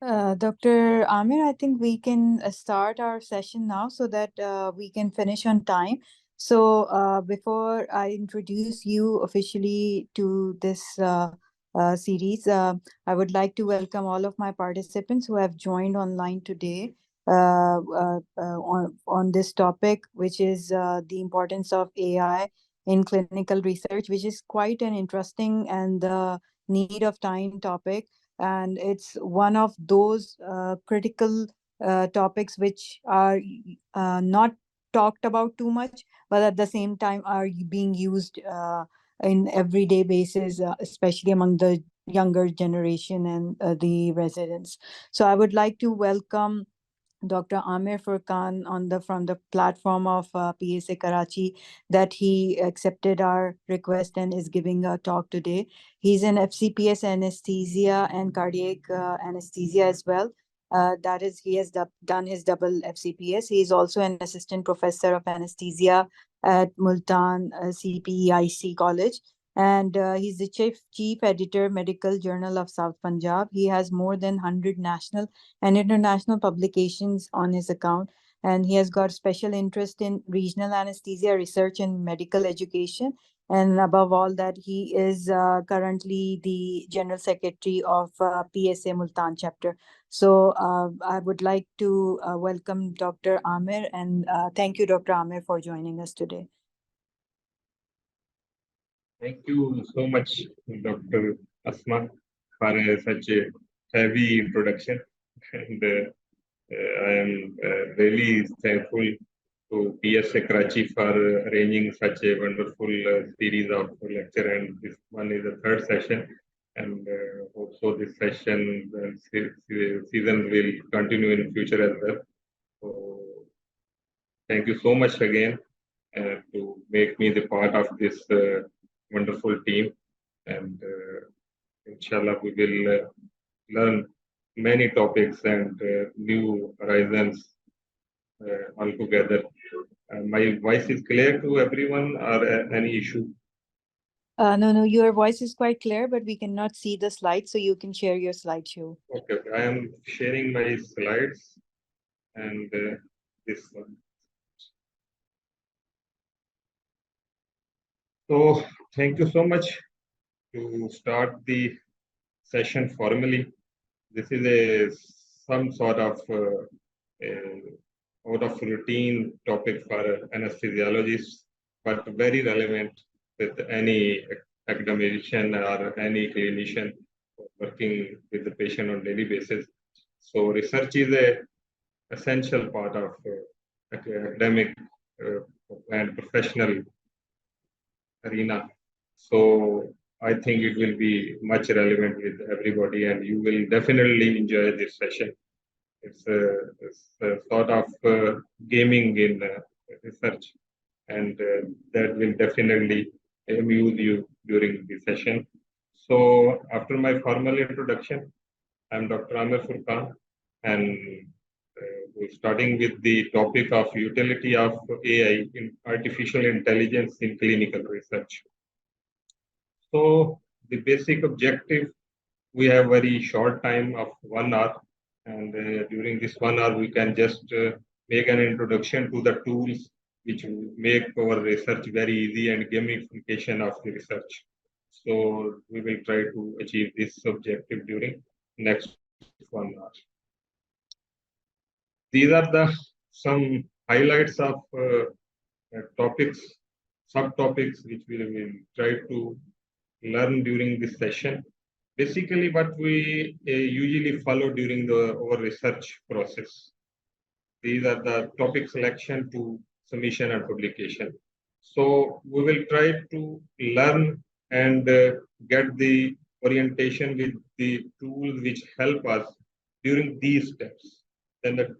Dr. Amir, I think we can start our session now so that we can finish on time. So, before I introduce you officially to this series, I would like to welcome all of my participants who have joined online today on this topic, which is the importance of AI in clinical research, which is quite an interesting and need of time topic, and it's one of those critical topics which are not talked about too much, but at the same time are being used in everyday basis, especially among the younger generation and the residents. So I would like to welcome Dr. Amir Furqan on the from the platform of PSA Karachi, that he accepted our request and is giving a talk today. He's an FCPS anesthesia and cardiac anesthesia as well. That is, he has done his double FCPS. He is also an assistant professor of anesthesia at Multan CPEIC College, and he's the chief editor, Medical Journal of South Punjab. He has more than 100 national and international publications on his account. And he has got special interest in regional anesthesia research and medical education. And above all that, he is currently the General Secretary of PSA Multan chapter. So I would like to welcome Dr. Amir, and thank you, Dr. Amir, for joining us today. Thank you so much, Dr. Asma, for such a heavy introduction. And I am really thankful to PSA Karachi for arranging such a wonderful series of lecture. And this one is the third session. And also this session season will continue in future as well. So thank you so much again to make me the part of this wonderful team, and inshallah we will learn many topics and new horizons altogether. My voice is clear to everyone, or any issue? No, your voice is quite clear, but we cannot see the slides, so you can share your slideshow. Okay, I am sharing my slides, and this one. So thank you so much. To start the session formally, this is some sort of out of routine topic for anesthesiologists, but very relevant with any academician or any clinician working with the patient on daily basis. So research is a essential part of academic and professional arena. So I think it will be much relevant with everybody, and you will definitely enjoy this session. It's a sort of gaming in research, and that will definitely amuse you during the session. So after my formal introduction, I'm Dr. Amir Furqan, and we're starting with the topic of utility of AI in artificial intelligence in clinical research. So the basic objective, we have very short time of 1 hour, and during this 1 hour we can just make an introduction to the tools which make our research very easy and gamification of the research. So we will try to achieve this objective during next 1 hour. These are some highlights of topics, subtopics which we will try to learn during this session. Basically, what we usually follow during our research process. These are the topic selection to submission and publication. So we will try to learn and get the orientation with the tools which help us during these steps. Then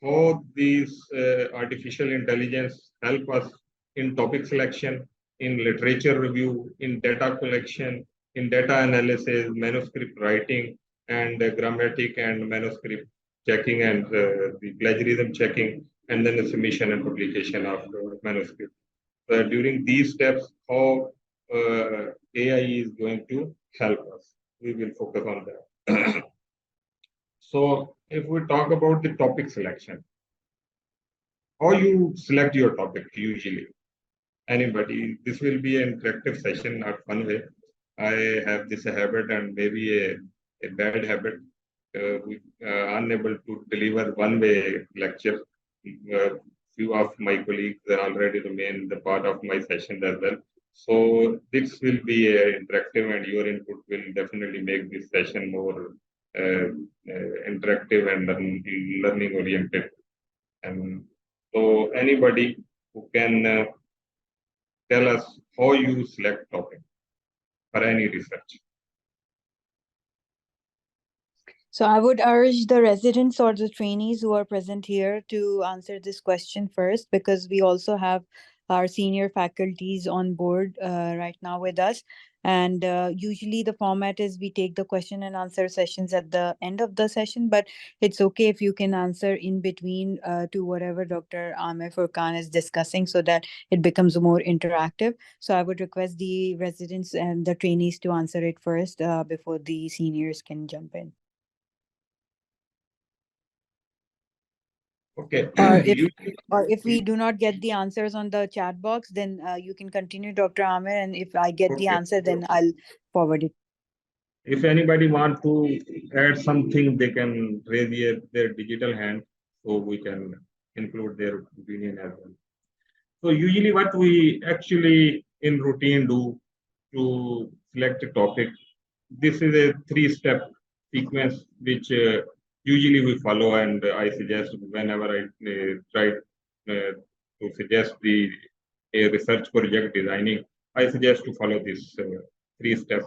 how these artificial intelligence help us in topic selection, in literature review, in data collection, in data analysis, manuscript writing, and grammatic and manuscript checking, and the plagiarism checking, and then the submission and publication of manuscript. During these steps, how AI is going to help us. We will focus on that. So if we talk about the topic selection, how you select your topic usually? Anybody, this will be an interactive session, not one way. I have this habit and maybe a bad habit. We unable to deliver one way lecture. Few of my colleagues are already remain the part of my session as well. So this will be interactive, and your input will definitely make this session more interactive and learning oriented. And so anybody who can tell us how you select topic for any research. So I would urge the residents or the trainees who are present here to answer this question first, because we also have our senior faculties on board right now with us. And usually the format is we take the question and answer sessions at the end of the session, but it's okay if you can answer in between to whatever Dr. Amir Furqan is discussing, so that it becomes more interactive. So I would request the residents and the trainees to answer it first before the seniors can jump in. Okay. Or if You, or if we do not get the answers on the chat box, then you can continue, Dr. Amir, and if I get the okay. answer, then I'll forward it. If anybody want to add something, they can raise their digital hand so we can include their opinion as well. So usually what we actually in routine do to select a topic, this is a three-step sequence which usually we follow, and I suggest whenever I try to suggest the a research project designing, I suggest to follow this three-step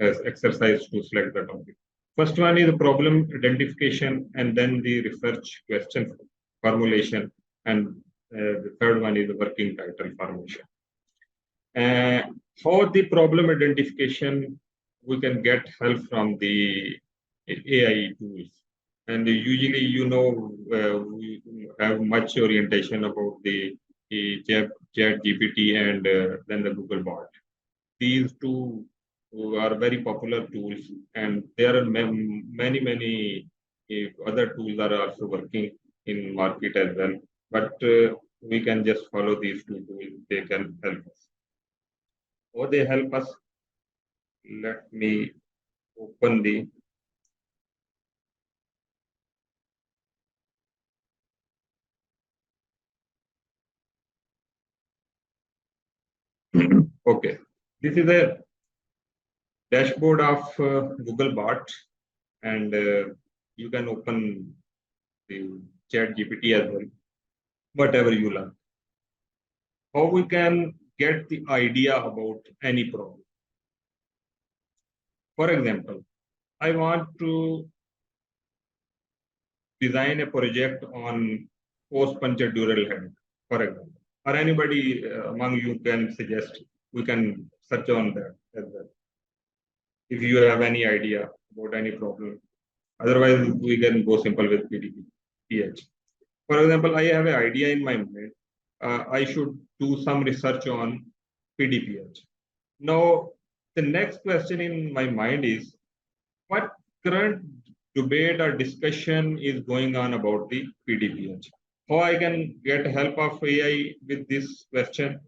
exercise to select the topic. First one is the problem identification, and then the research question formulation, and the third one is the working title formation. Uh, for the problem identification, we can get help from the AI tools. And usually, we have much orientation about the Chat GPT and then the Google bot. These two are very popular tools, and there are many other tools are also working in market as well. But we can just follow these two tools; they can help us. Or they help us. Let me open the. Okay, this is a dashboard of Google bot, and you can open the Chat GPT as well. Whatever you learn, how we can get the idea about any problem. For example, I want to design a project on post-puncture dural head, for example. Or anybody among you can suggest, we can search on that as well. If you have any idea about any problem. Otherwise, we can go simple with PDP. For example, I have an idea in my mind. I should do some research on PDPH. Now, the next question in my mind is, what current debate or discussion is going on about the PDPH? How I can get help of AI with this question?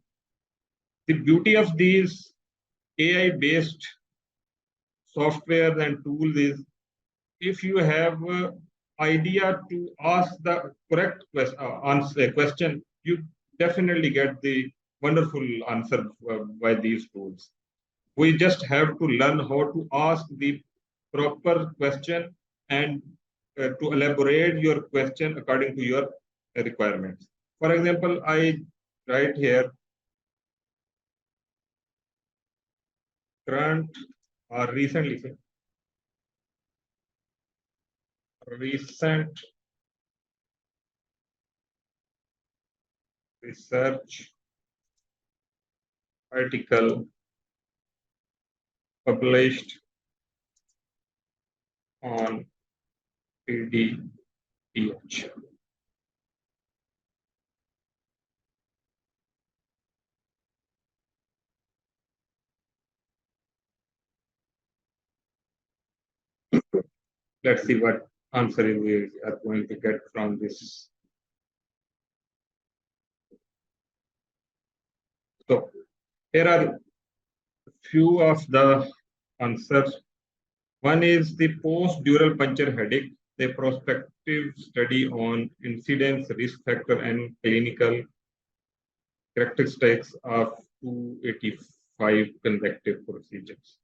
The beauty of these AI-based software and tools is, if you have idea to ask the correct answer question, you definitely get the wonderful answer by these tools. We just have to learn how to ask the proper question and to elaborate your question according to your requirements. For example, I write here current or recent research article published on PDPH. Let's see what answer we are going to get from this. So here are few of the answers. One is the post-dural puncture headache, a prospective study on incidence, risk factor, and clinical characteristics of 285 consecutive procedures.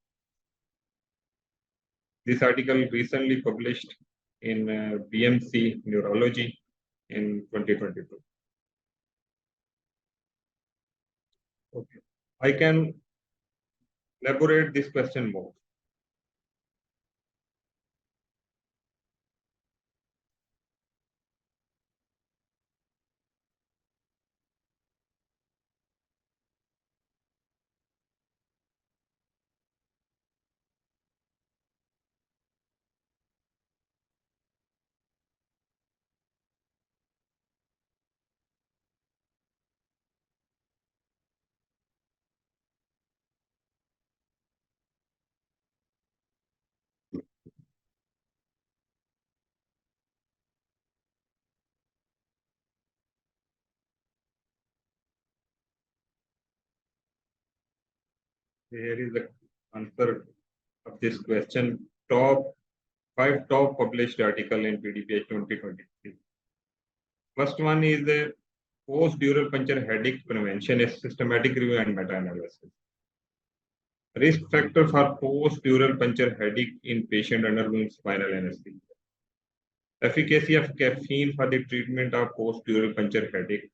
This article recently published in BMC Neurology in 2022. Okay, I can elaborate this question more. Here is the answer of this question. Five top published article in PDPH 2023. First one is the post-dural puncture headache prevention, a systematic review and meta-analysis. Risk factor for post-dural puncture headache in patient undergoing spinal anesthesia. Efficacy of caffeine for the treatment of post-dural puncture headache,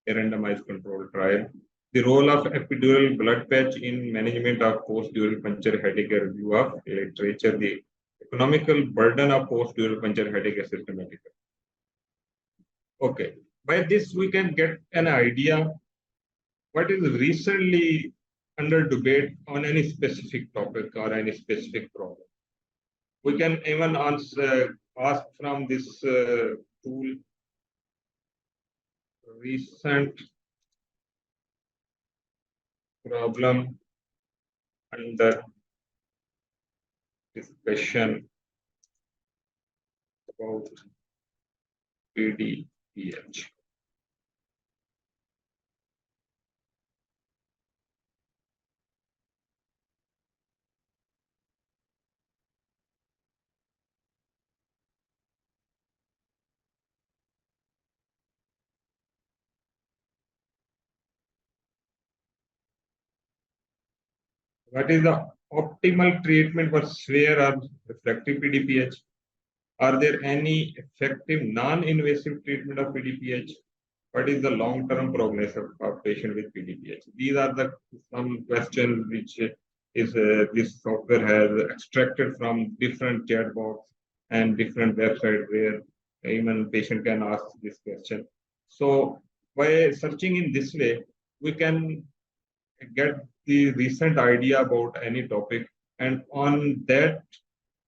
a randomized controlled trial. The role of epidural blood patch in management of post-dural puncture headache, a review of literature. The economical burden of post-dural puncture headache, a systematic. Okay, by this we can get an idea what is recently under debate on any specific topic or any specific problem. We can even ask from this tool recent problem under discussion about PDPH. What is the optimal treatment for severe or refractory PDPH? Are there any effective non-invasive treatment of PDPH? What is the long-term prognosis of patient with PDPH? These are the some questions which is this software has extracted from different chatbots and different websites where even patient can ask this question. So by searching in this way, we can get the recent idea about any topic, and on that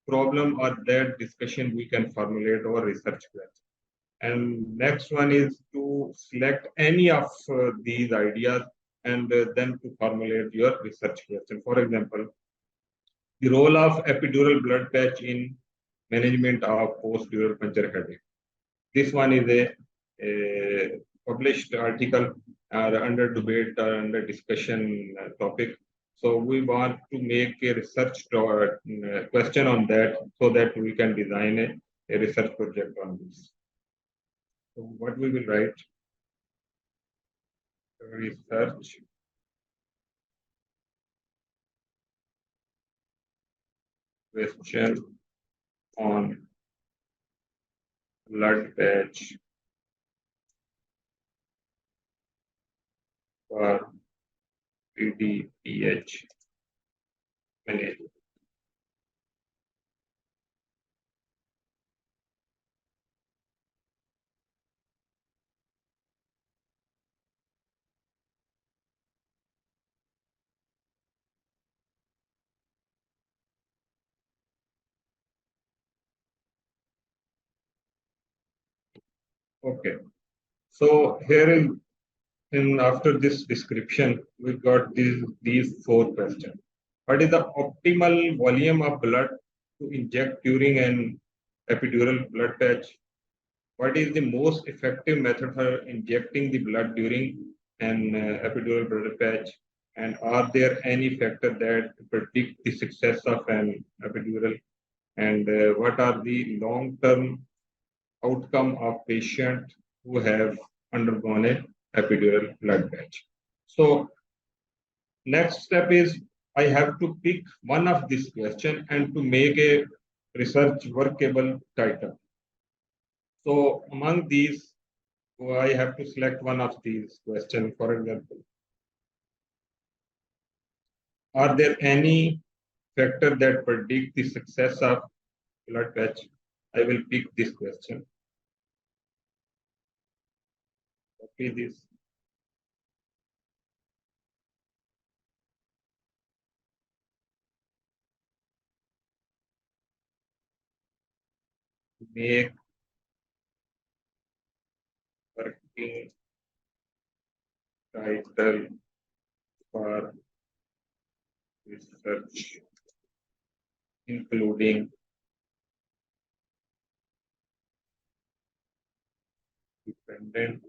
problem or that discussion we can formulate our research plan. And next one is to select any of these ideas and then to formulate your research question. For example, the role of epidural blood patch in management of post-dural puncture headache. This one is a published article under debate or under discussion topic. So we want to make a research question on that so that we can design a research project on this. So what we will write? Research question on blood patch for PDPH management. Okay. So here in after this description, we got these four questions. What is the optimal volume of blood to inject during an epidural blood patch? What is the most effective method for injecting the blood during an epidural blood patch? And are there any factors that predict the success of an epidural? And what are the long-term outcome of patients who have undergone a epidural blood patch? So next step is I have to pick one of this question and to make a research workable title. So among these, I have to select one of these questions. For example, are there any factor that predict the success of blood patch? I will pick this question. Copy this. Make working title for research, including dependent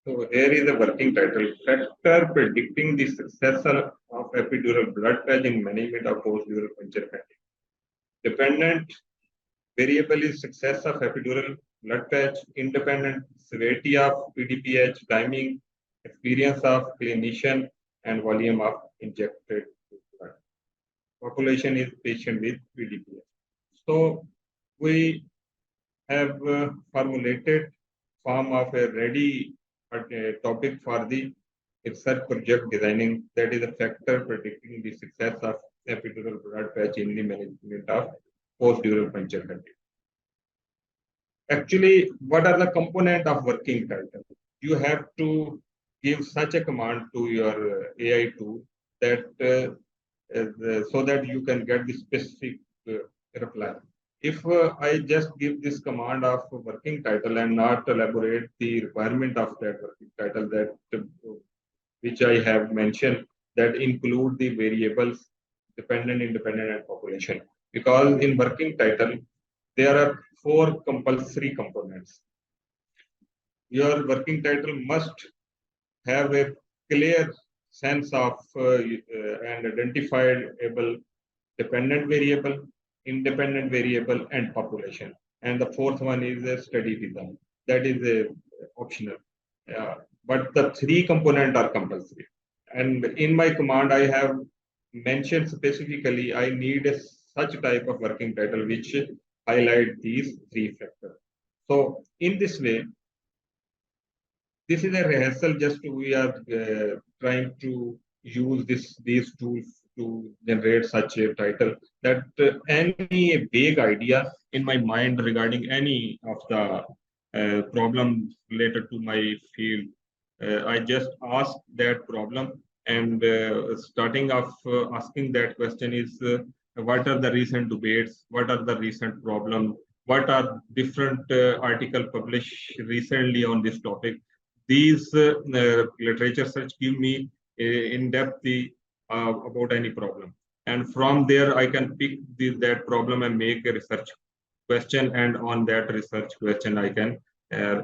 So here is the working title: Factor predicting the success of epidural blood patch in management of post-dural puncture fatigue. Dependent variable is success of epidural blood patch, independent severity of PDPH, timing, experience of clinician, and volume of injected blood. Population is patient with PDPH. So we have formulated form of a ready topic for the research project designing, that is a factor predicting the success of epidural blood patch in the management of post-dural puncture fatigue. Actually, what are the component of working title? You have to give such a command to your AI tool that so that you can get the specific reply. If I just give this command of working title and not elaborate the requirement of that working title, that which I have mentioned, that include the variables dependent, independent, and population. Because in working title, there are four compulsory components. Your working title must have a clear sense of and identifiable dependent variable, independent variable, and population. And the fourth one is a study design. That is optional. But the three components are compulsory. And in my command, I have mentioned specifically I need such type of working title which highlight these three factors. So in this way, this is a rehearsal. Just we are trying to use these tools to generate such a title, that any vague idea in my mind regarding any of the problem related to my field, I just ask that problem, and starting off asking that question is what are the recent debates, what are the recent problems, what are different article published recently on this topic. These literature search give me in depth about any problem, and from there I can pick that problem and make a research question, and on that research question I can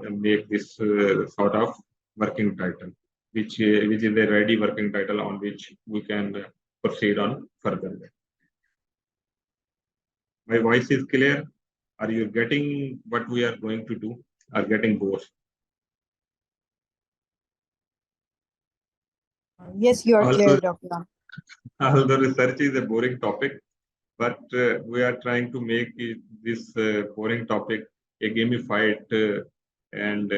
make this sort of working title, which is a ready working title on which we can proceed on further. My voice is clear. Are you getting what we are going to do? Are getting bored? Yes, you are clear, Although, Dr. although research is a boring topic, but we are trying to make this boring topic a gamified and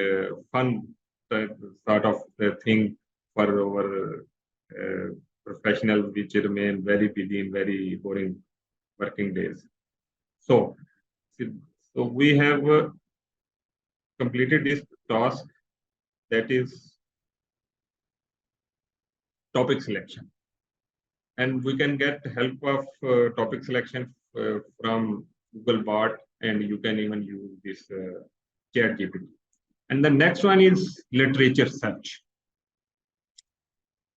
fun sort of thing for our professionals which remain very busy in very boring working days. So, so we have completed this task, that is topic selection, and we can get help of topic selection from Google Bot, and you can even use this chat GPT. And the next one is literature search.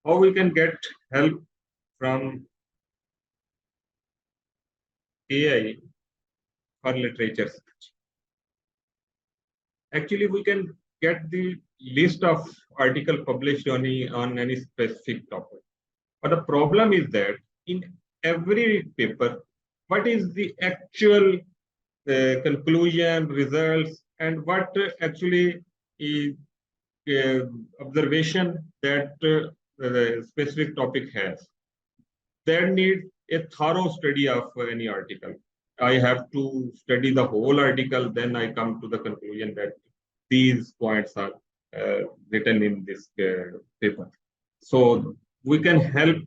How we can get help from AI for literature search? Actually, we can get the list of article published on any specific topic. But the problem is that in every paper, what is the actual conclusion, results, and what actually is observation that the specific topic has. There needs a thorough study of any article. I have to study the whole article, then I come to the conclusion that these points are written in this paper. So we can help,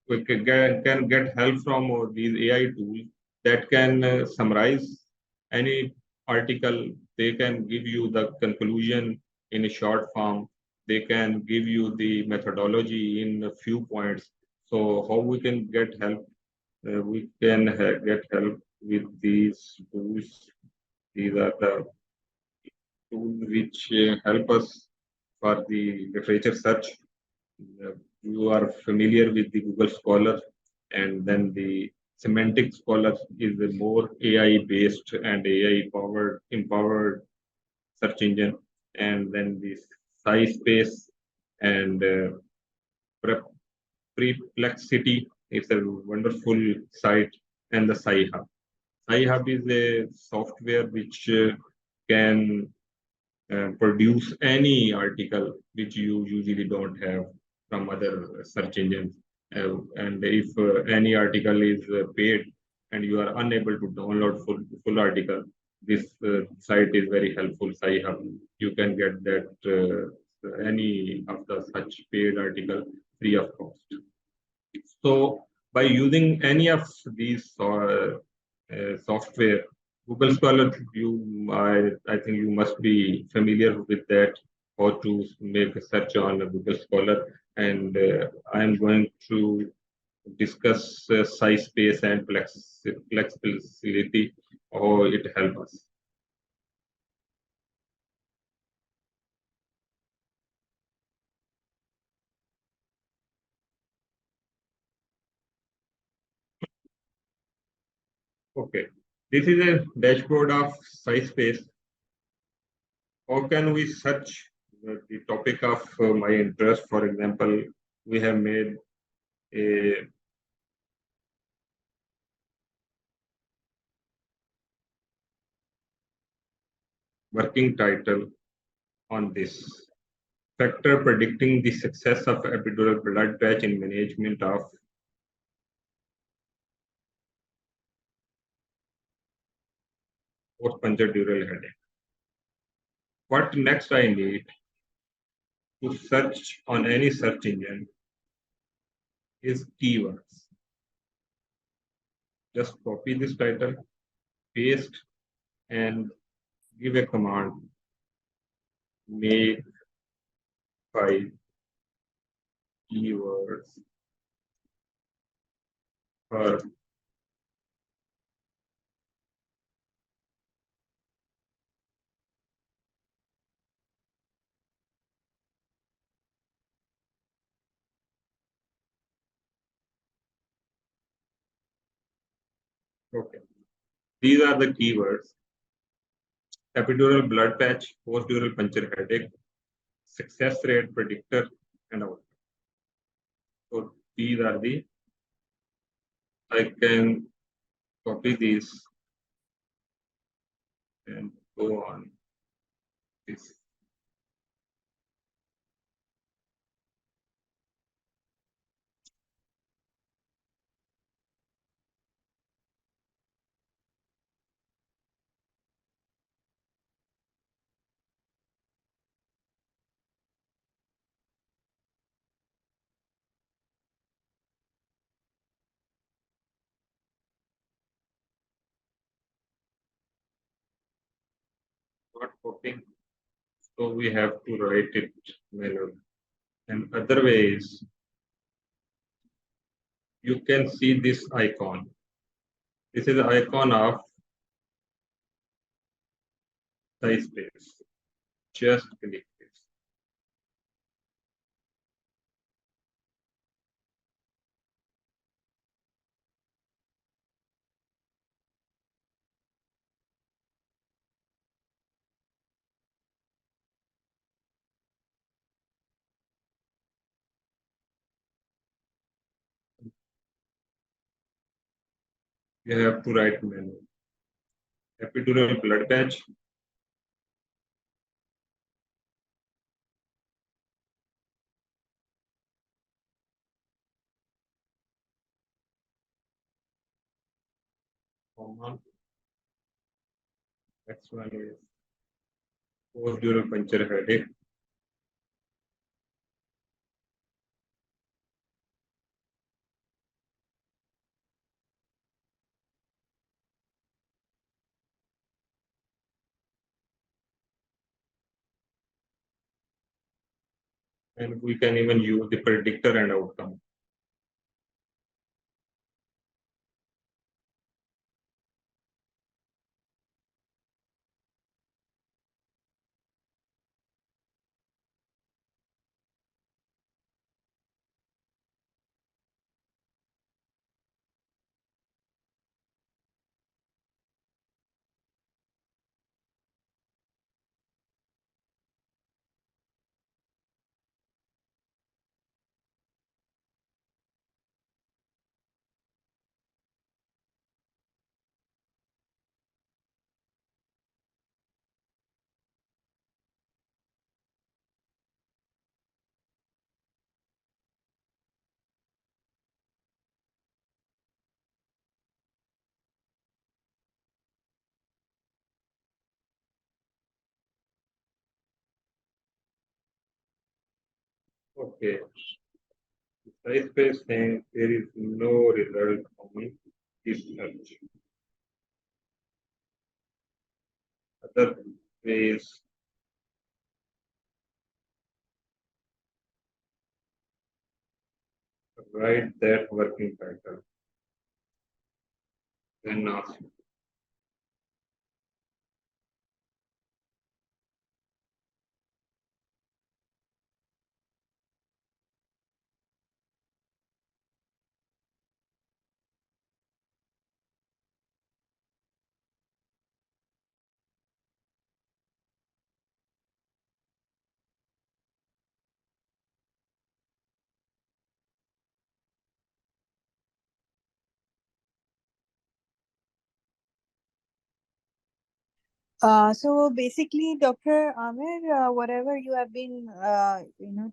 can get help from these AI tools that can summarize any article. They can give you the conclusion in a short form. They can give you the methodology in a few points. So how we can get help? We can get help with these tools. These are the tools which help us for the literature search. You are familiar with the Google Scholar, and then the Semantic Scholar is a more AI based and AI powered empowered search engine, and then the SciSpace and Perplexity. It's a wonderful site, and the SciHub. SciHub is a software which can produce any article which you usually don't have from other search engines. And if any article is paid and you are unable to download full article, this site is very helpful. SciHub, you can get that any of the such paid article free of cost. So by using any of these software, Google Scholar, I think you must be familiar with that, how to make a search on Google Scholar. And I am going to discuss size, space, and flexibility, how it helps us. Okay, this is a dashboard of size space. How can we search the topic of my interest? For example, we have made a working title on this: factor predicting the success of epidural blood patch in management of post-puncture dural headache. What next I need to search on any search engine is keywords. Just copy this title, paste, and give a command: make 5 keywords per. Okay. These are the keywords: epidural blood patch, post-dural puncture headache, success rate predictor, and outcome. So these are the, I can copy these and go on this. not copying, so we have to write it manually. And other ways, you can see this icon. This is the icon of size space. Just click this. You have to write manually. Epidural blood patch. Common. Next one is post-dural puncture headache. And we can even use the predictor and outcome. Okay. Size space saying there is no result on this search. Other ways, write that working pattern. Then ask. So basically, Dr. Amir, whatever you have been,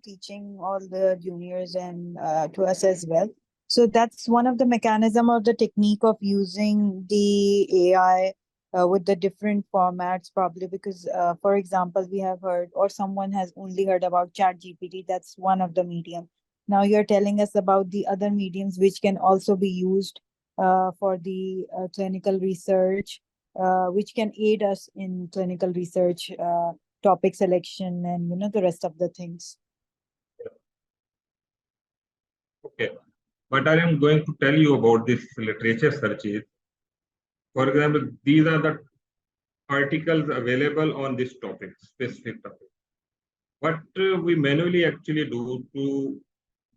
teaching all the juniors and to us as well. So that's one of the mechanism of the technique of using the AI with the different formats, probably because, for example, we have heard or someone has only heard about Chat GPT. That's one of the medium. Now you're telling us about the other mediums which can also be used for the clinical research which can aid us in clinical research, topic selection, and the rest of the things. Okay. But I am going to tell you about this literature searches. For example, these are the articles available on this topic, specific topic. What we manually actually do to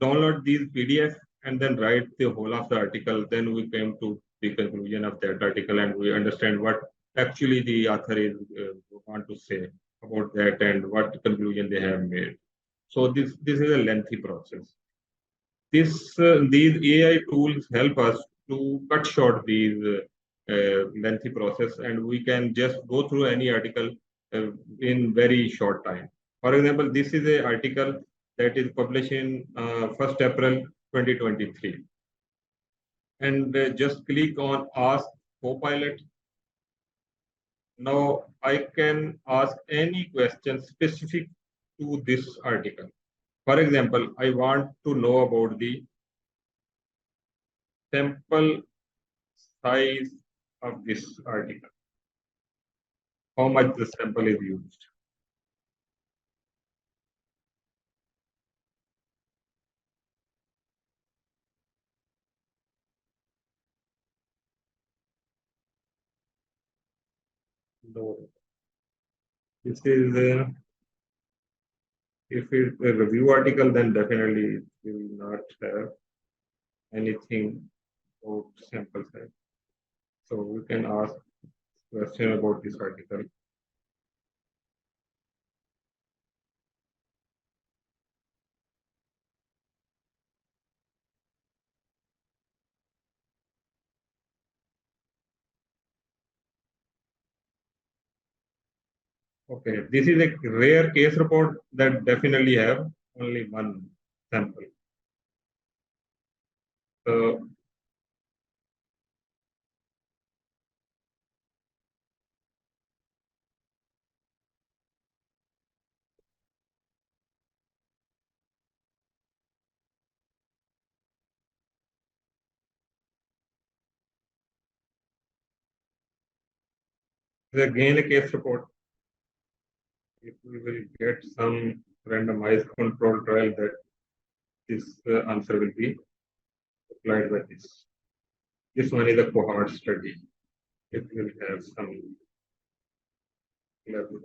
download these PDF and then write the whole of the article. Then we came to the conclusion of that article and we understand what actually the author is want to say about that and what conclusion they have made. So this is a lengthy process. These AI tools help us to cut short these lengthy process, and we can just go through any article in very short time. For example, this is an article that is published in 1st April 2023, and just click on Ask Copilot. Now I can ask any question specific to this article. For example, I want to know about the sample size of this article. how much the sample is used. No. This is if it's a review article, then definitely it will not have anything about sample size. So we can ask question about this article. Okay, this is a rare case report that definitely have only one sample. So again a case report. If we will get some randomized control trial, that this answer will be applied by this. This one is a cohort study. It will have some level.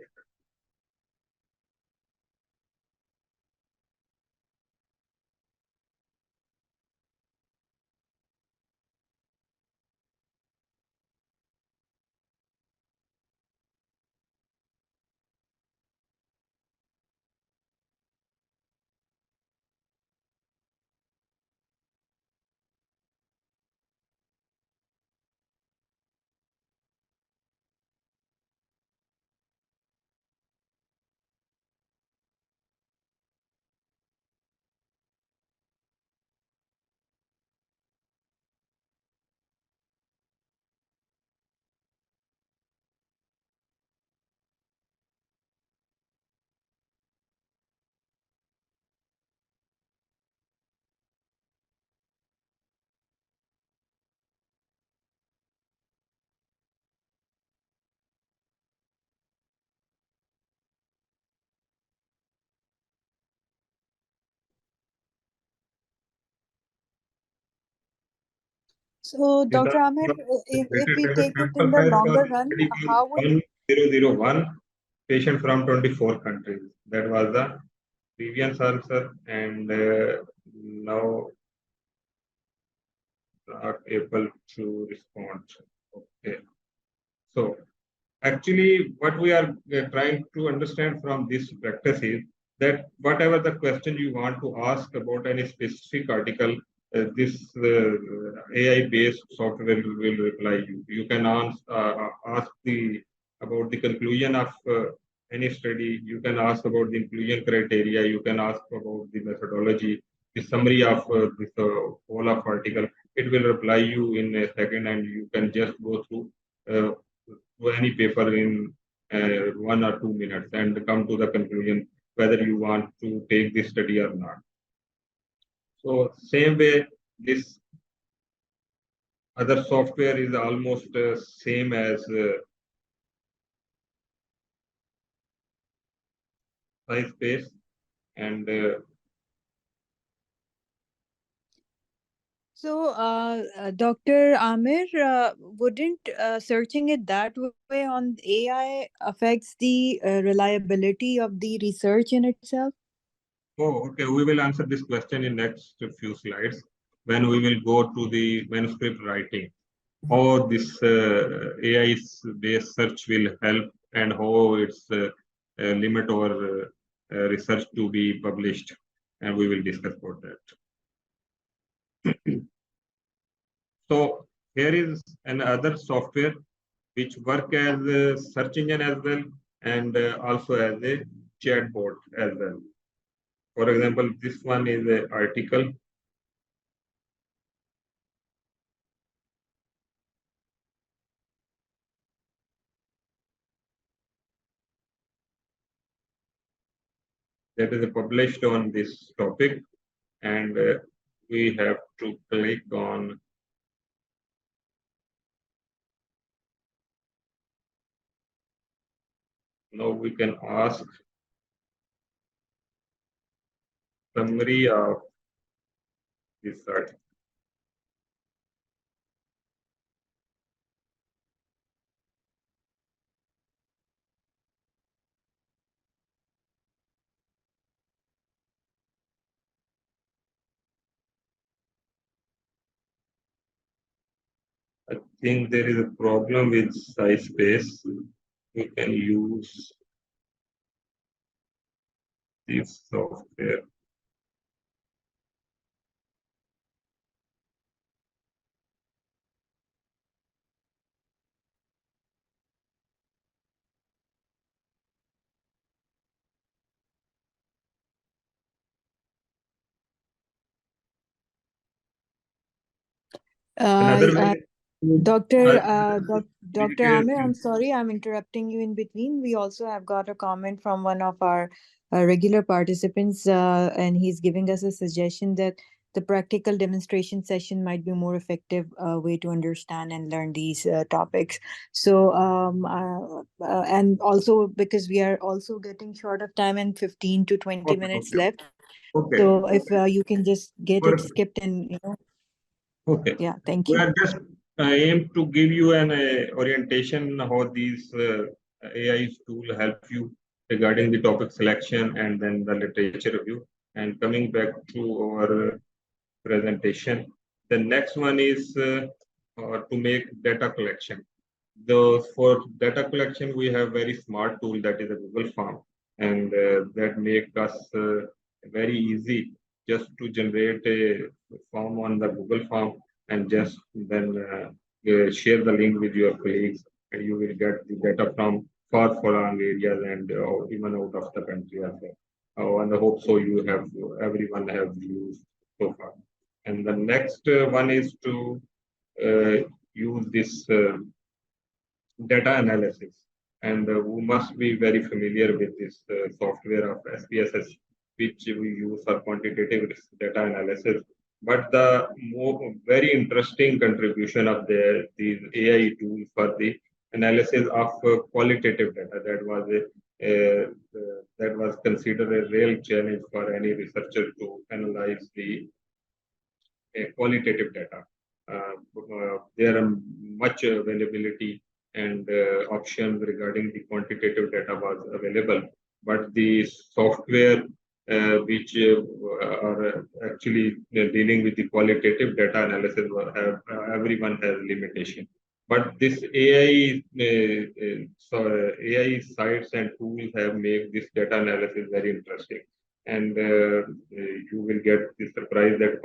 So, This Dr. Amir, if we take it in the exercise for longer run, study how would 1001 patient from 24 countries. That was the previous answer, and now not able to respond. Okay. So actually, what we are trying to understand from this practice is that whatever the question you want to ask about any specific article, this AI-based software will reply you. You can ask the about the conclusion of any study. You can ask about the inclusion criteria. You can ask about the methodology, the summary of this whole of article. It will reply you in a second, and you can just go through. Any paper in 1 or 2 minutes and come to the conclusion whether you want to take this study or not. So same way, this other software is almost same as SciSpace, and so, Dr. Amir, wouldn't searching it that way on AI affects the reliability of the research in itself? oh, okay, we will answer this question in next few slides when we will go to the manuscript writing. How this AI based search will help and how its limit or research to be published, and we will discuss about that. So here is another software which work as a search engine as well, and also as a chatbot as well. For example, this one is an article. That is published on this topic, and we have to click on Now we can ask summary of research. I think there is a problem with size space. We can use this software. Uh, Another uh, way is Dr. Dr. communicate. Amir, I'm sorry, I'm interrupting you in between. We also have got a comment from one of our regular participants, and he's giving us a suggestion that the practical demonstration session might be more effective way to understand and learn these topics. So, and also because we are also getting short of time and 15 to 20 Okay, minutes okay, left. okay, So if okay. you can just get it For skipped and, Okay. yeah, thank We you. are just aim to give you an orientation how these AI tool help you regarding the topic selection and then the literature review. And coming back to our presentation, the next one is to make data collection. For data collection, we have very smart tool that is a Google Form, and that make us very easy just to generate a form on the Google Form and just then share the link with your colleagues, and you will get the data from far-flung areas and even out of the country as well. And I hope so. You have everyone have used so far. And the next one is to use this data analysis. And we must be very familiar with this software of SPSS, which we use for quantitative risk data analysis. But the very interesting contribution of these AI tools for the analysis of qualitative data that was considered a real challenge for any researcher to analyze the qualitative data. There are much availability and options regarding the quantitative data was available, but the software which are actually dealing with the qualitative data analysis everyone has limitation. But this AI sites and tools have made this data analysis very interesting, and you will get the surprise that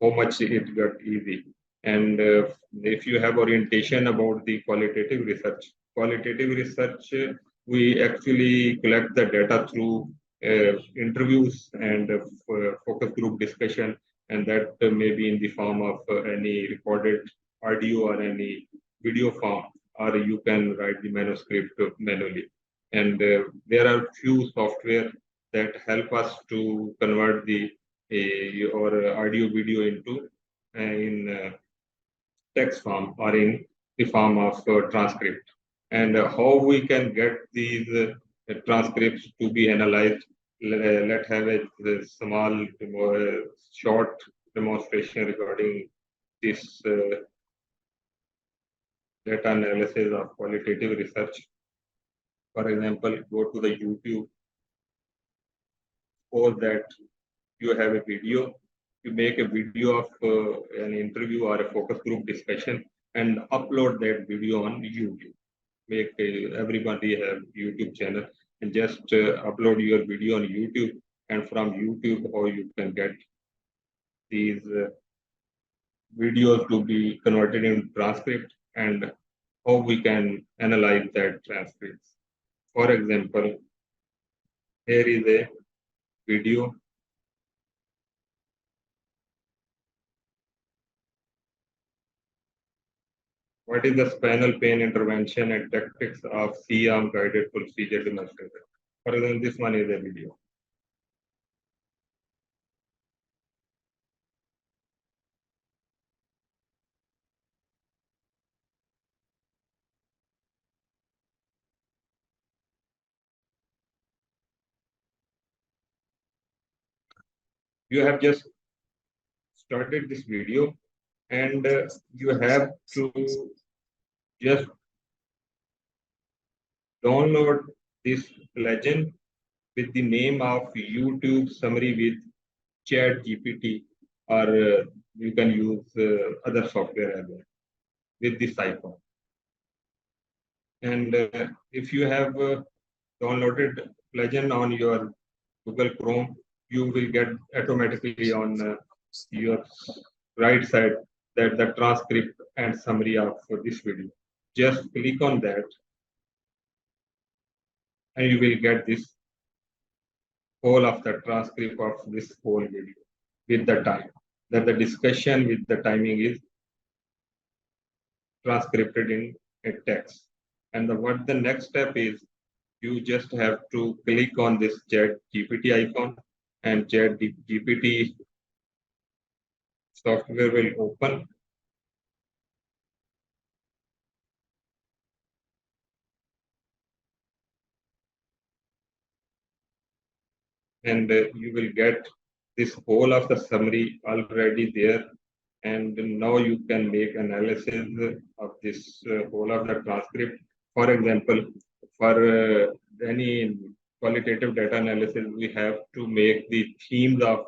how much it got easy. And if you have orientation about the qualitative research, we actually collect the data through interviews and focus group discussion, and that may be in the form of any recorded audio or any video form, or you can write the manuscript manually. And there are few software that help us to convert the or audio video into in text form or in the form of transcript. And how we can get these transcripts to be analyzed. Let's have a small short demonstration regarding this data analysis of qualitative research. For example, go to the YouTube, or that you have a video, you make a video of an interview or a focus group discussion and upload that video on YouTube. Make everybody have YouTube channel and just upload your video on YouTube, and from YouTube how you can get these videos to be converted in transcript and how we can analyze that transcripts. For example, here is a video. What is the spinal pain intervention and tactics of C-arm guided procedure demonstrated? For example, this one is a video. You have just started this video, and you have to just download this plugin with the name of YouTube summary with Chat GPT, or you can use other software as well with this icon. And if you have downloaded plugin on your Google Chrome, you will get automatically on your right side that the transcript and summary of this video. Just click on that, and you will get this whole of the transcript of this whole video with the time. That the discussion with the timing is transcribed in a text. And what the next step is, you just have to click on this Chat GPT icon, and Chat GPT software will open, and you will get this whole of the summary already there. And now you can make analysis of this whole of the transcript. For example, for any qualitative data analysis, we have to make the themes of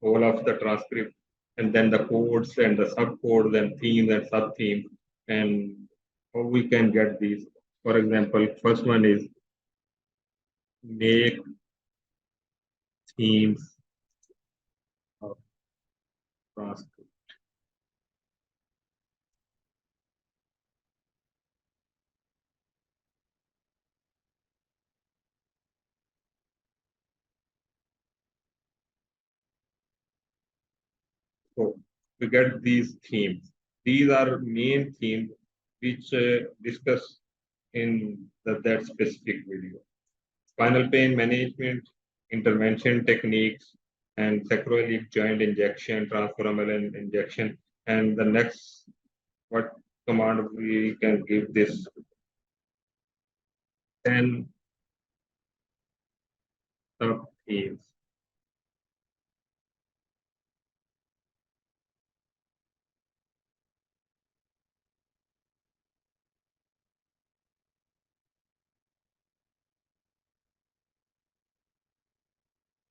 whole of the transcript, and then the codes and the subcodes and themes and sub-themes, and how we can get these. For example, first one is make themes of transcript. So we get these themes. These are main themes which discuss in that specific video. Spinal pain management, intervention techniques, and sacroiliac joint injection, transforamen injection. And the next, what command we can give this 10 sub themes.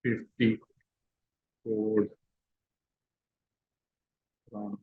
Fifty code from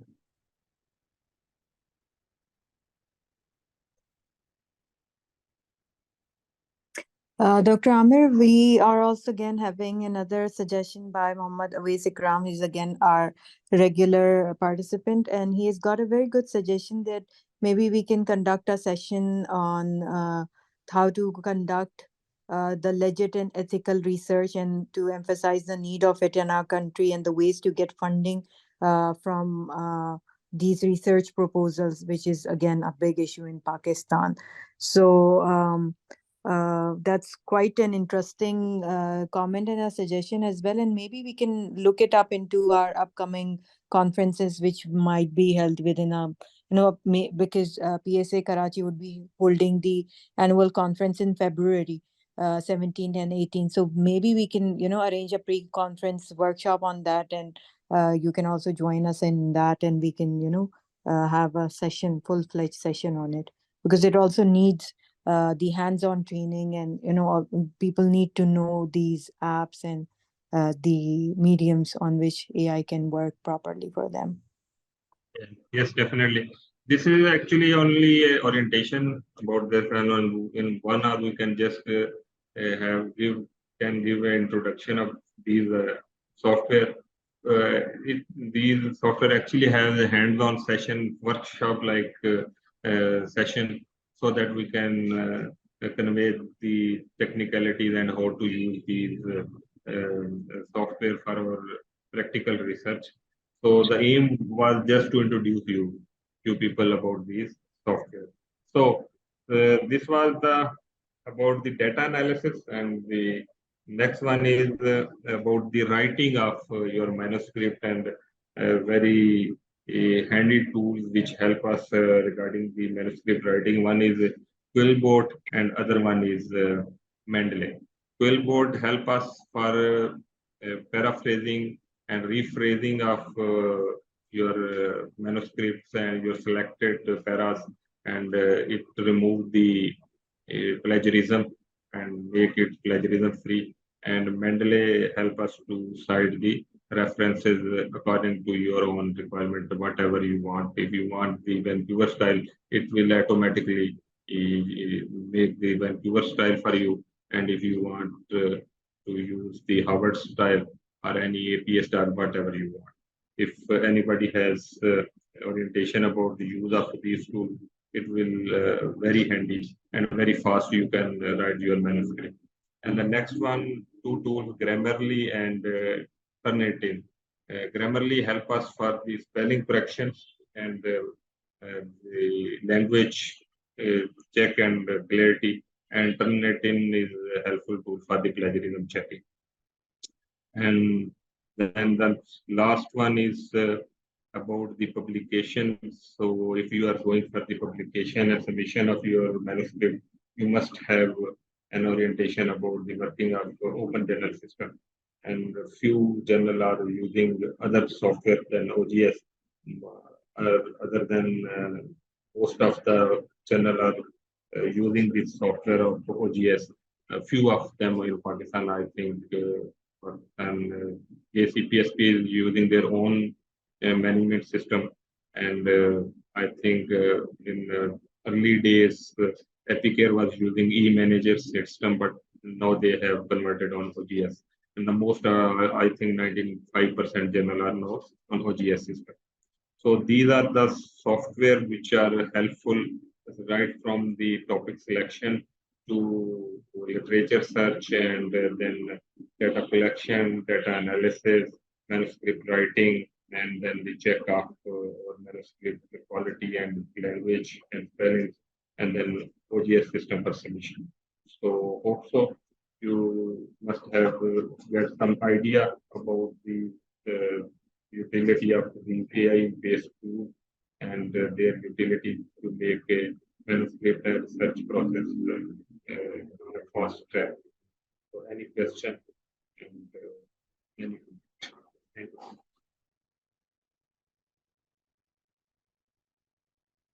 Dr. Amir, we are also again having another suggestion by Muhammad Awais Ikram. He's again our regular participant, and he has got a very good suggestion that maybe we can conduct a session on how to conduct the legit and ethical research, and to emphasize the need of it in our country and the ways to get funding from these research proposals, which is again a big issue in Pakistan. So, that's quite an interesting comment and a suggestion as well. And maybe we can look it up into our upcoming conferences, which might be held within a, because PSA Karachi would be holding the annual conference in February 17th and 18th. So maybe we can, arrange a pre-conference workshop on that. And you can also join us in that, and we can, have a session, full-fledged session on it, because it also needs the hands-on training, and people need to know these apps and the mediums on which AI can work properly for them. Yes, definitely. This is actually only a orientation about this, and in 1 hour we can just give an introduction of these software. These software actually has a hands-on session, workshop like session, so that we can convey the technicalities and how to use these software for our practical research. So the aim was just to introduce you people about these software. So this was the about the data analysis, and the next one is about the writing of your manuscript, and very handy tools which help us regarding the manuscript writing. One is Quillboard, and other one is Mendeley. Quillboard help us for paraphrasing and rephrasing of your manuscripts and your selected paras, and it remove the plagiarism and make it plagiarism free. And Mendeley help us to cite the references according to your own requirement, whatever you want. If you want the Vancouver style, it will automatically make the Vancouver style for you. And if you want to use the Howard style or any APS style, whatever you want. If anybody has orientation about the use of these tools, it will very handy and very fast. You can write your manuscript. And the next one, two tools, Grammarly and Turnitin. Grammarly help us for the spelling corrections and the language check and clarity. And Turnitin is a helpful tool for the plagiarism checking. And then the last one is about the publication. So if you are going for the publication and submission of your manuscript, you must have an orientation about the working of the open journal system. And a few journal are using other software than OGS. Other than most of the journal are using this software of OGS. A few of them in Pakistan, I think, and ACPSP is using their own management system. And I think in early days, Epicare was using e-manager system, but now they have converted on OGS. And the most, I think 95% journal are now on OGS system. So these are the software which are helpful right from the topic selection to literature search, and then data collection, data analysis, manuscript writing, and then the check of manuscript quality and language and spelling, and then OGS system for submission. So also you must have get some idea about the utility of the AI-based tool and their utility to make a manuscript and research process on a fast track. So any question? And, any, thank you.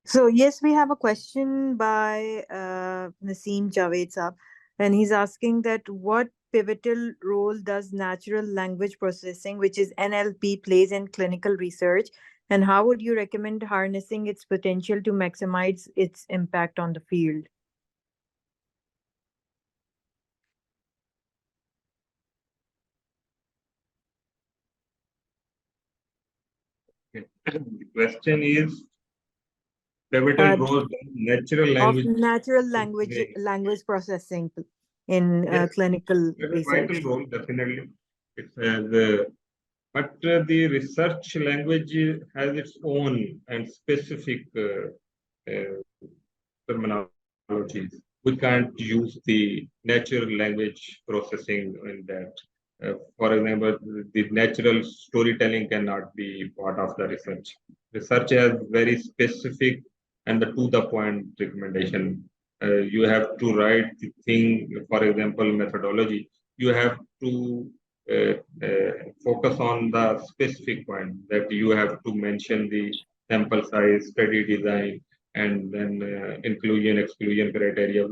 So yes, we have a question by Naseem Javed Saab, and he's asking that what pivotal role does natural language processing, which is NLP, plays in clinical research, and how would you recommend harnessing its potential to maximize its impact on the field? The question is pivotal Uh, role that natural of language natural is playing. language processing in Yes, clinical it has a vital research. role, definitely. It has, but the research language has its own and specific terminologies. We can't use the natural language processing in that. For example, the natural storytelling cannot be part of the research. Research has very specific and the to the point recommendation. You have to write the thing, for example, methodology. You have to uh, uh, focus on the specific point that you have to mention the sample size, study design, and then inclusion exclusion criteria.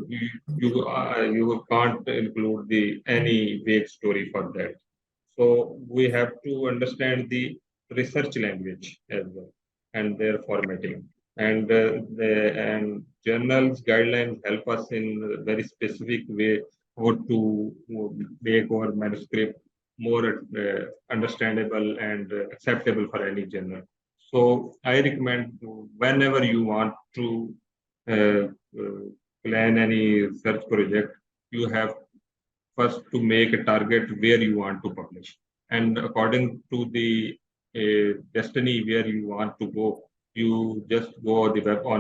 You can't include the any vague story for that. So we have to understand the research language as well and their formatting. And and journals guidelines help us in a very specific way how to make our manuscript more understandable and acceptable for any journal. So I recommend whenever you want to uh, uh, plan any research project, you have first to make a target where you want to publish. And according to the destiny where you want to go, you just go on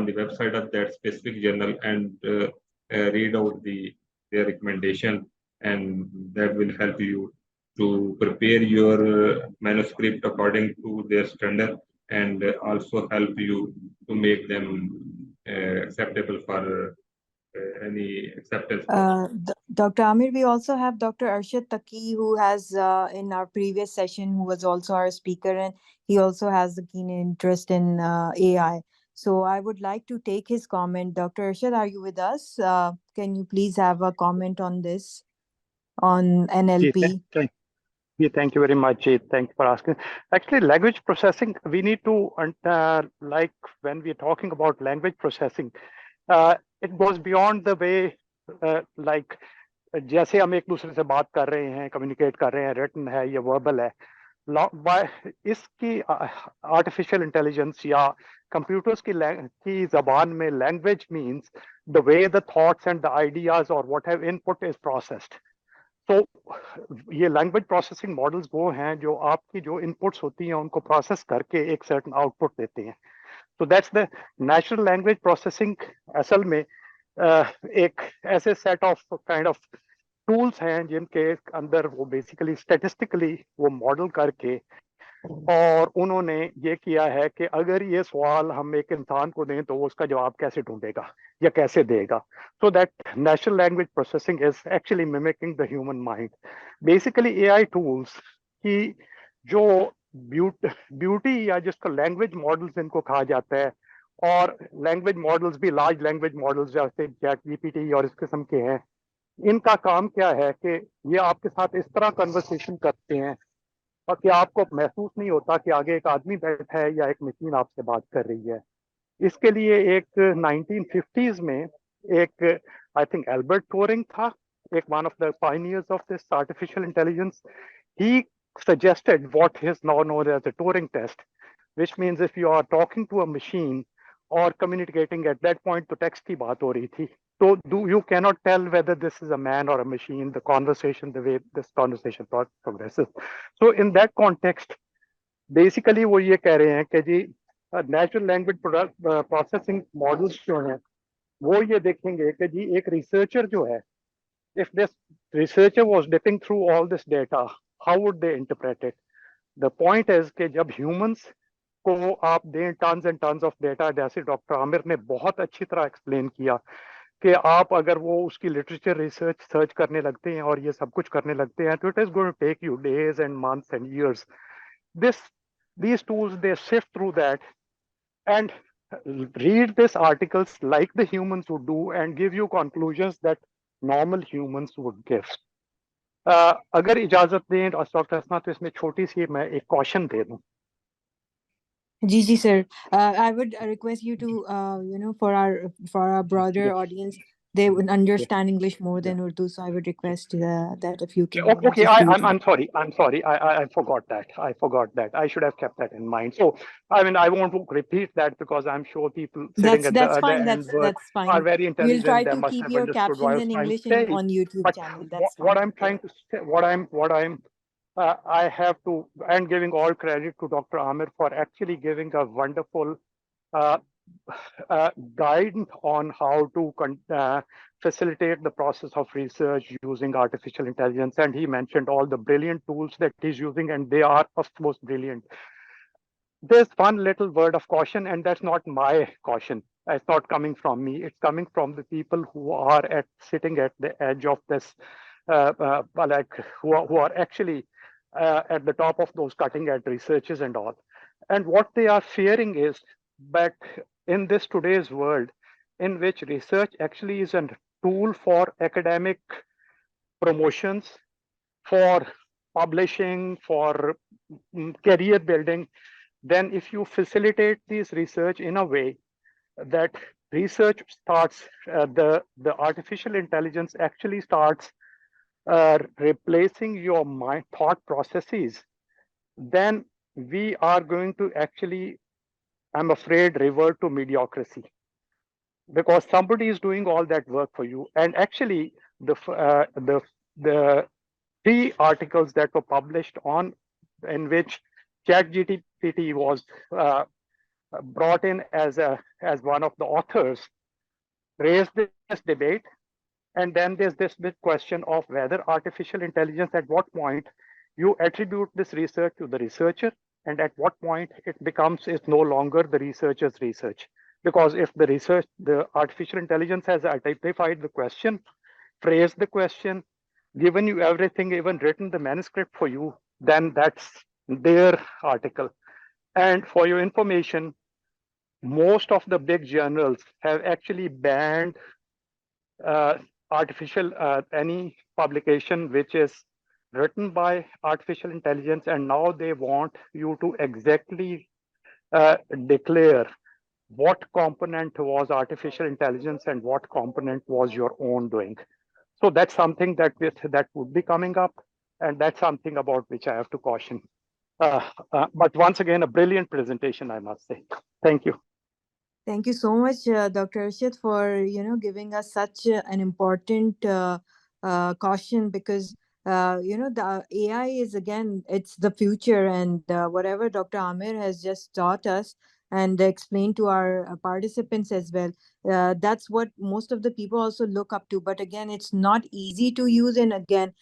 the website of that specific journal and read out their recommendation, and that will help you to prepare your manuscript according to their standard, and also help you to make them acceptable for any any acceptance for that. Dr. Amir, we also have Dr. Arshad Taki, who has in our previous session, who was also our speaker, and he also has a keen interest in AI. So I would like to take his comment. Dr. Arshad, are you with us? Can you please have a comment on this, on Yeah, NLP? yeah, thank you very much, Jay. Thank you for asking. Actually, language processing, we need to, like when we're talking about language processing, it goes beyond the way, like जैसे हम एक दूसरे से बात कर रहे हैं, communicate कर रहे हैं, रिटन है या वर्बल है, इसकी आर्टिफिशियल इंटेलिजेंस या कंप्यूटर्स की जबान में language means the way the thoughts and the ideas और what have input is processed. तो ये लैंग्वेज प्रोसेसिंग मॉडल्स वो हैं जो आपकी जो इनपुट्स होती हैं उनको प्रोसेस करके एक सर्टेन आउटपुट देते हैं. तो that's the natural language processing. असल में एक ऐसे set of kind of tools हैं जिनके अंदर वो बेसिकली स्टैटिस्टिकली वो मॉडल करके और उन्होंने ये किया है कि अगर ये सवाल हम एक इंसान को दें तो वो उसका जवाब कैसे ढूंढेगा या कैसे देगा. So that natural language processing is actually mimicking the human mind. Basically AI tools की जो ब्यूटी या जिसको लैंग्वेज मॉडल्स इनको कहा जाता है, और लैंग्वेज मॉडल्स भी लार्ज लैंग्वेज मॉडल्स जैसे चैट जीपीटी और इस किस्म के हैं, इनका काम क्या है कि ये आपके साथ इस तरह कन्वर्सेशन करते हैं और कि आपको महसूस नहीं होता कि आगे एक आदमी बैठा है या एक मशीन आपसे बात कर रही है. इसके लिए एक 1950s में एक आई थिंक एल्बर्ट टोरिंग था, एक one of the pioneers of this artificial intelligence. He suggested what is now known as the Turing test, which means if you are talking to a machine or communicating at that point, तो text की बात हो रही थी. So you cannot tell whether this is a man or a machine, the conversation, the way this conversation progresses. So in that context, basically वो ये कह रहे हैं कि जी नेचुरल लैंग्वेज प्रोसेसिंग मॉडल्स जो हैं वो ये देखेंगे कि जी एक रिसर्चर जो है, if this researcher was dipping through all this data, how would they interpret it? The point is कि जब humans को आप दें tons and tons of data, जैसे डॉक्टर आमिर ने बहुत अच्छी तरह एक्सप्लेन किया कि आप अगर वो उसकी लिटरेचर रिसर्च सर्च करने लगते हैं और ये सब कुछ करने लगते हैं तो it is going to take you days and months and years. These tools, they sift through that and read these articles like the humans would do and give you conclusions that normal humans would give. अगर इजाजत दें doctor हसना तो इसमें छोटी सी मैं एक caution दे दूं. Ji, sir. I would request you to, for our broader Yeah, audience, they would yeah, understand English more yeah. than Urdu. So I would request that if you can Okay, just read. I'm sorry. I forgot that. I forgot that. I should have kept that in mind. So, I mean, I won't repeat that because I'm sure people sitting at the That's other fine. end That's are fine. very We'll try intelligent. They to must keep have your understood what I captions was in trying to English say. on YouTube But channel. That's what fine. I'm trying to say, I have to, and giving all credit to Dr. Amir for actually giving a wonderful uh, guide on how to facilitate the process of research using artificial intelligence. And he mentioned all the brilliant tools that he's using, and they are, of course, brilliant. There's one little word of caution, and that's not my caution. It's not coming from me. It's coming from the people who are sitting at the edge of this, like who are actually at the top of those cutting edge researches and all. And what they are fearing is that in this today's world, in which research actually is a tool for academic promotions, for publishing, for career building, then if you facilitate this research in a way that research starts, the artificial intelligence actually starts replacing your mind thought processes, then we are going to actually, I'm afraid, revert to mediocrity because somebody is doing all that work for you. And actually, the three articles that were published on in which ChatGPT was brought in as one of the authors raised this debate. And then there's this big question of whether artificial intelligence, at what point you attribute this research to the researcher, and at what point it becomes, it's no longer the researcher's research. Because if the artificial intelligence has identified the question, phrased the question, given you everything, even written the manuscript for you, then that's their article. And for your information, most of the big journals have actually banned uh, any publication which is written by artificial intelligence, and now they want you to exactly declare what component was artificial intelligence and what component was your own doing. So that's something that would be coming up, and that's something about which I have to caution. But once again, a brilliant presentation, I must say. Thank you. Thank you so much, Dr. Arshad, for giving us such an important caution, because the AI is, again, it's the future, and whatever Dr. Amir has just taught us and explained to our participants as well, that's what most of the people also look up to. But again, it's not easy to use, and again,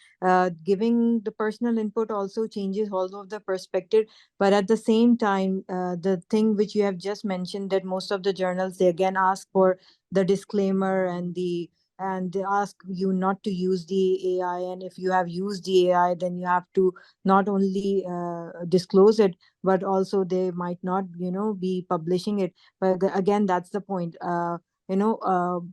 giving the personal input also changes all of the perspective. But at the same time, the thing which you have just mentioned, that most of the journals, they again ask for the disclaimer and they ask you not to use the AI. And if you have used the AI, then you have to not only disclose it, but also they might not, be publishing it. But again, that's the point. You know,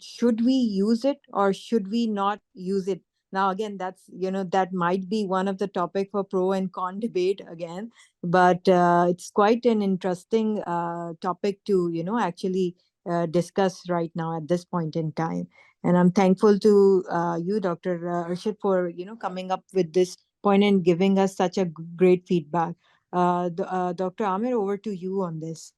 should we use it or should we not use it? Now again, that's, that might be one of the topic for pro and con debate again. But it's quite an interesting topic to, actually discuss right now at this point in time. And I'm thankful to you, Dr. Arshad, for, coming up with this point and giving us such a great feedback. Dr. Amir, over to you on this.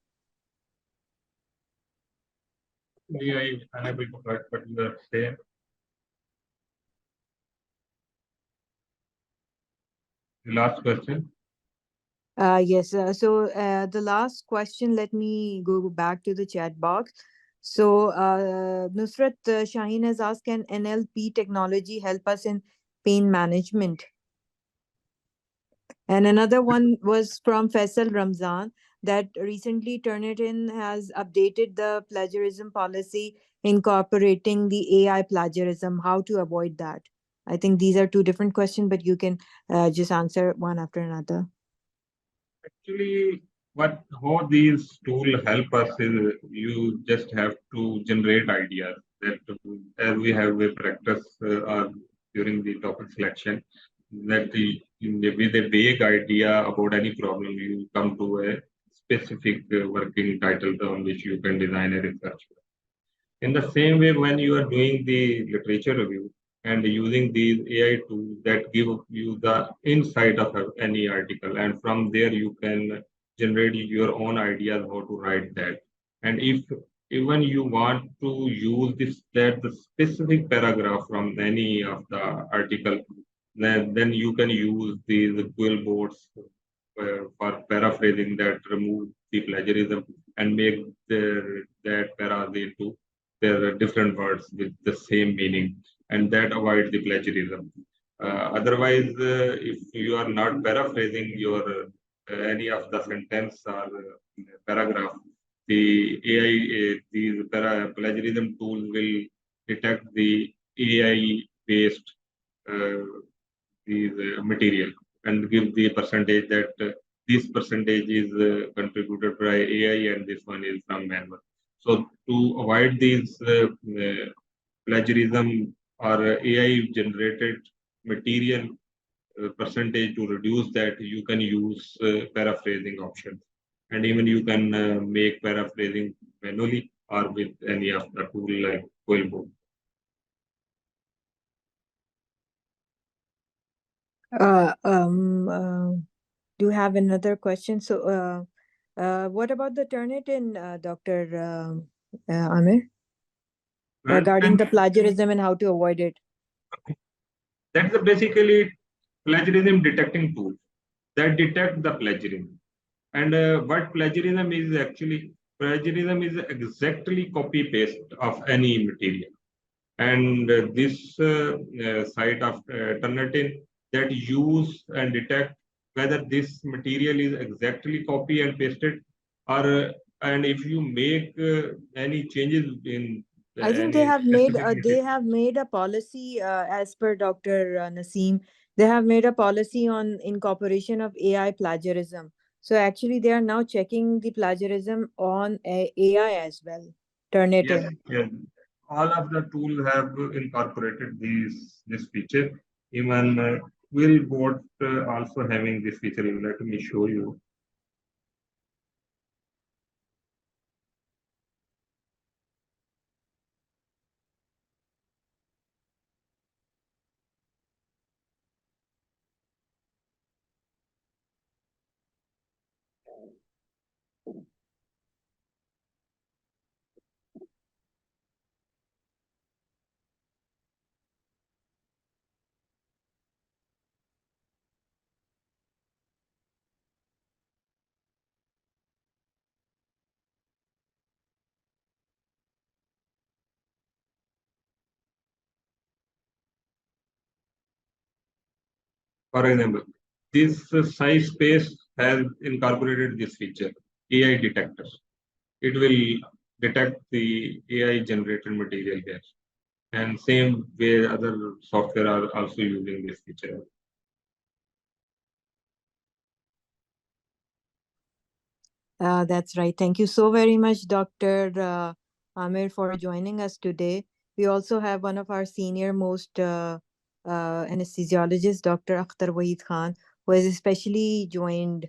AI unable to correct particular same. The last question. Yes. So the last question, let me go back to the chat box. So Nusrat Shaheen has asked, can NLP technology help us in pain management? And another one was from Faisal Ramzan, that recently Turnitin has updated the plagiarism policy, incorporating the AI plagiarism. How to avoid that? I think these are two different questions, but you can just answer one after another. Actually, how these tools help us is you just have to generate ideas that as we have with practice or during the topic selection, that with a vague idea about any problem, you come to a specific working title on which you can design a research. In the same way, when you are doing the literature review and using these AI tools that give you the insight of any article, and from there you can generate your own ideas how to write that. And if even you want to use the specific paragraph from any of the article, then you can use these quill boards for paraphrasing that remove the plagiarism and make that para into there are different words with the same meaning, and that avoids the plagiarism. Otherwise, if you are not paraphrasing your any of the sentence or paragraph, the AI, these plagiarism tools will detect the AI based uh, these material and give the percentage that this percentage is contributed by AI and this one is from manual. So to avoid these plagiarism or AI generated material percentage, to reduce that, you can use paraphrasing options, and even you can make paraphrasing manually or with any of the tool like Coilbook. Do you have another question? So what about the Turnitin, Dr. Amir, regarding the plagiarism and how to avoid it? That's basically plagiarism detecting tools that detect the plagiarism. And what plagiarism is actually, plagiarism is exactly copy paste of any material. And this site of Turnitin that use and detect whether this material is exactly copy and pasted or And if you make any changes in I think any specifically, they have made a policy as per Dr. Naseem. They have made a policy on incorporation of AI plagiarism. So actually, they are now checking the plagiarism on AI as well. Turn it yes, in. yes, all of the tools have incorporated this feature. Even will bot also having this feature. Let me show you. For example, this size space has incorporated this feature, AI detector. It will detect the AI generated material here. And same way other software are also using this feature. That's right. Thank you so very much, Dr. Amir, for joining us today. We also have one of our senior most anesthesiologists, Dr. Akhtar Wahid Khan, who has especially joined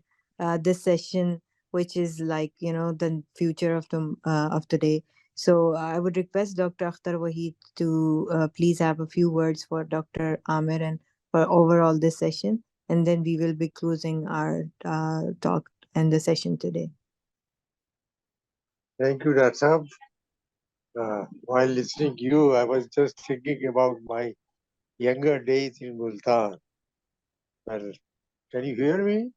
this session, which is like, the future of today. So I would request Dr. Akhtar Wahid to please have a few words for Dr. Amir and for overall this session. And then we will be closing our talk and the session today. Thank you, Dr. While listening to you, I was just thinking about my younger days in Multan. Well, can you hear me?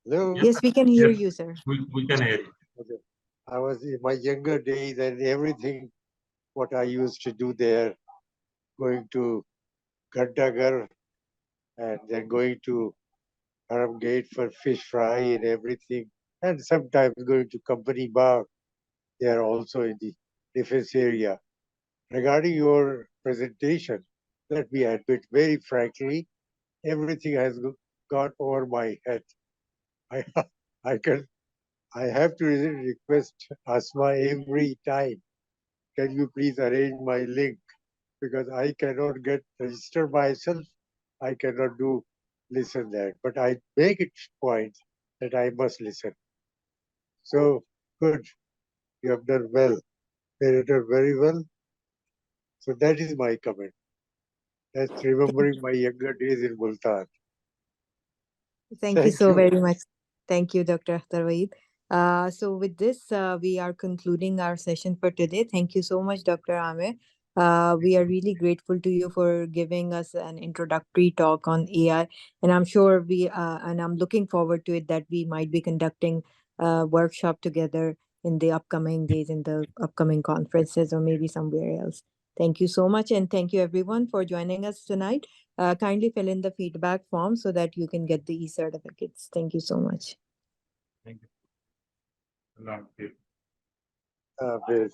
Hello? Yes, Yes, we can hear yes, you, sir. we can hear you. Okay. I was in my younger days and everything what I used to do there, going to Gandagar and then going to Haram Gate for fish fry and everything, and sometimes going to Company Bar. They are also in the defense area. Regarding your presentation, let me admit very frankly, everything has gone over my head. I, I can, I have to request Asma every time. Can you please arrange my link? Because I cannot get register myself. I cannot do listen that, but I make it point that I must listen. So good, you have done well, narrated very well. So that is my comment. That's remembering my younger days in Multan. Thank you Thank so you. very much. Thank you, Dr. Akhtar Waheed. So with this, we are concluding our session for today. Thank you so much, Dr. Amir. We are really grateful to you for giving us an introductory talk on AI, and I'm sure and I'm looking forward to it that we might be conducting a workshop together in the upcoming days, in the upcoming conferences, or maybe somewhere else. Thank you so much, and thank you everyone for joining us tonight. Kindly fill in the feedback form so that you can get the e-certificates. Thank you so much. Thank you. Allah Hafiz. Yes.